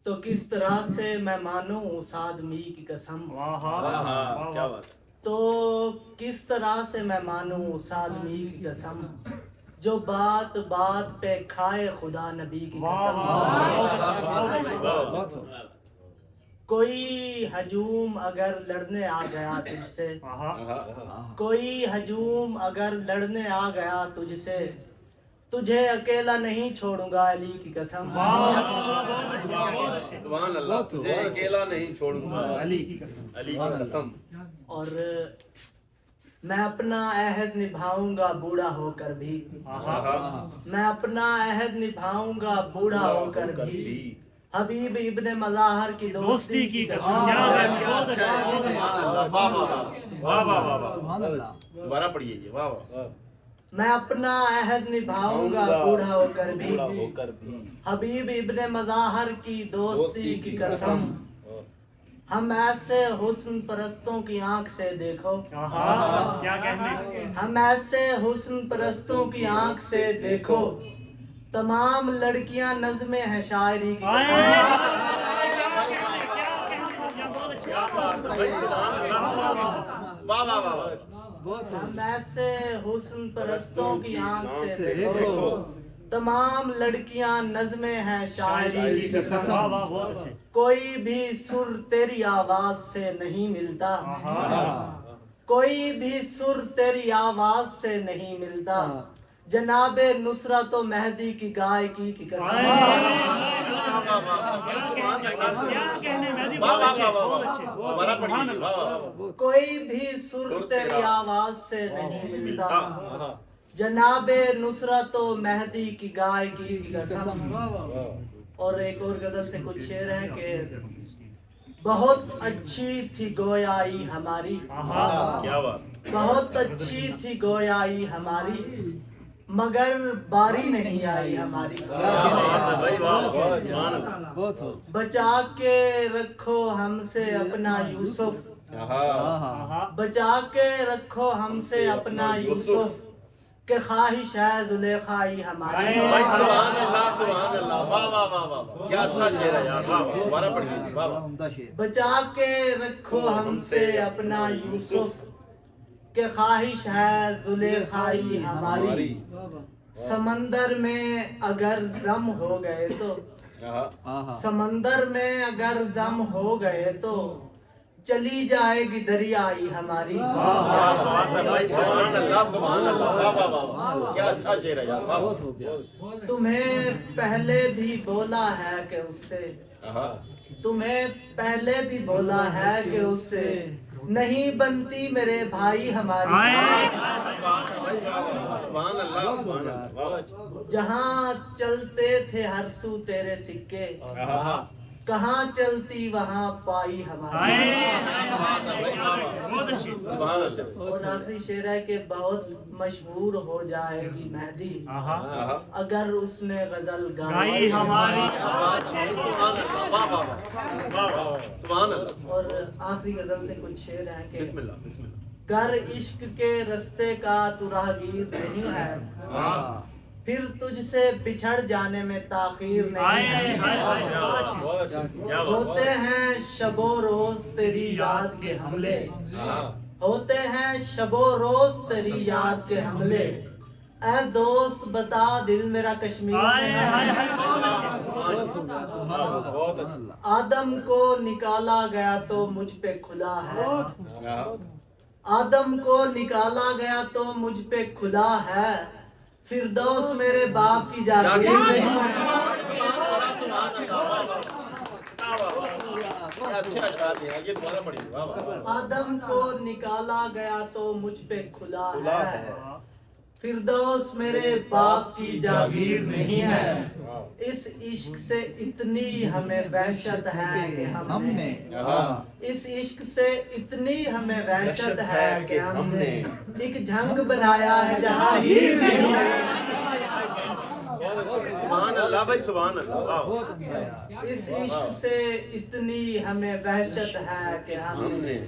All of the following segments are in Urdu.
تو کس طرح سے میں مانوں اس آدمی کی قسم، کیا بات ہے. تو کس طرح سے میں مانوں اس آدمی کی قسم جو بات بات پہ کھائے خدا نبی کی قسم. کوئی ہجوم اگر لڑنے آ گیا تجھ سے، کوئی ہجوم اگر لڑنے آ گیا تجھ سے، تجھے اکیلا نہیں چھوڑوں گا علی کی قسم. سبحان اللہ. تجھے اکیلا نہیں چھوڑوں گا علی کی قسم. اور میں اپنا عہد نبھاؤں گا بوڑھا ہو کر بھی، میں اپنا عہد نبھاؤں گا بوڑھا ہو کر بھی، حبیب ابن مظاہر کی دوستی کی قسم. دوبارہ پڑھیے یہ. واہ واہ. میں اپنا عہد نبھاؤں گا بوڑھا ہو کر بھی، حبیب ابن مظاہر کی دوستی کی قسم. ہم ایسے حسن پرستوں کی آنکھ سے دیکھو، ہم ایسے حسن پرستوں کی آنکھ سے دیکھو، تمام لڑکیاں نظمیں ہیں شاعری کی قسم. ہم ایسے حسن پرستوں کی آنکھ سے دیکھو، تمام لڑکیاں نظمیں ہیں شاعری کی قسم. کوئی بھی سر تیری آواز سے نہیں ملتا، کوئی بھی سر تیری آواز سے نہیں ملتا، جناب نصرت و مہدی کی گائیکی کی قسم. کوئی بھی سر تیری آواز سے نہیں ملتا، جناب نصرت و مہدی کی گائیکی کی قسم. اور ایک اور غزل سے کچھ شعر ہے کہ بہت اچھی تھی گویائی ہماری، بہت اچھی تھی گویائی ہماری، مگر باری نہیں آئی ہماری. بچا کے رکھو ہم سے اپنا یوسف، بچا کے رکھو ہم سے اپنا یوسف، کہ خواہش ہے زلیخائی ہماری. سبحان اللہ سبحان اللہ. واہ واہ واہ واہ. کیا اچھا شعر ہے یار. واہ دوبارہ پڑھیے. واہ واہ. بچا کے رکھو ہم سے اپنا یوسف، کہ خواہش ہے زلیخائی ہماری. سمندر میں اگر ضم ہو گئے تو، سمندر میں اگر ضم ہو گئے تو، چلی جائے گی دریائی ہماری. سبحان اللہ سبحان اللہ. واہ واہ واہ. کیا اچھا شعر ہے یار. تمہیں پہلے بھی بولا ہے کہ اس سے، تمہیں پہلے بھی بولا ہے کہ اس سے نہیں بنتی میرے بھائی ہماری. جہاں چلتے تھے ہر سو تیرے سکے، کہاں چلتی وہاں پائی ہماری. اور آخری شعر ہے کہ بہت مشہور ہو جائے گی مہدی اگر اس نے غزل گائی ہماری. اور آخری غزل سے کچھ شعر ہے کہ گر عشق کے رستے کا تو راہگیر نہیں ہے، پھر تجھ سے بچھڑ جانے میں تاخیر نہیں ہے. ہوتے ہیں شب و روز تیری یاد کے حملے، ہوتے ہیں شب و روز تیری یاد کے حملے، اے دوست بتا دل میرا کشمیر میں ہے. آدم کو نکالا گیا تو مجھ پہ کھلا ہے، آدم کو نکالا گیا تو مجھ پہ کھلا ہے، فردوس میرے باپ کی جاگیر نہیں ہے. آدم کو نکالا گیا تو مجھ پہ کھلا ہے، فردوس میرے باپ کی جاگیر نہیں ہے. اس عشق سے اتنی ہمیں وحشت ہے کہ ہم نے، اس عشق سے اتنی ہمیں وحشت ہے کہ ہم نے ایک جھنگ بنایا ہے جہاں ہیر نہیں ہے. سبحان اللہ بھائی سبحان اللہ. اس عشق سے اتنی ہمیں وحشت ہے کہ ہم نے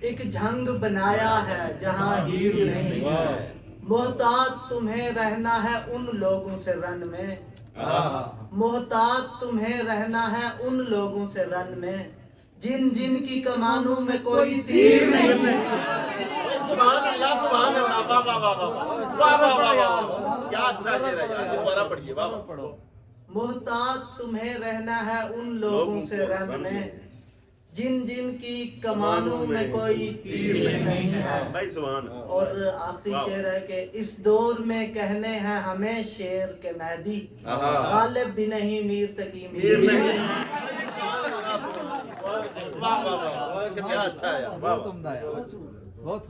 ایک جھنگ بنایا ہے جہاں ہیر نہیں ہے. محتاج تمہیں رہنا ہے ان لوگوں سے رن میں، محتاط تمہیں رہنا ہے ان لوگوں سے رن میں جن جن کی کمانوں میں کوئی تیر نہیں. سبحان اللہ سبحان اللہ واہ واہ واہ واہ واہ واہ واہ کیا اچھا شعر ہے یار دوبارہ پڑھیے واہ واہ. محتاط تمہیں رہنا ہے ان لوگوں سے رن میں جن جن کی کمانوں میں کوئی تیر نہیں ہے. بھائی سبحان. اور آخری شعر ہے کہ اس دور میں کہنے ہیں ہمیں شیر کے مہدی غالب بھی نہیں میر تقی میر نہیں. واہ واہ واہ کیا اچھا ہے یار. بہت عمدہ ہے. بہت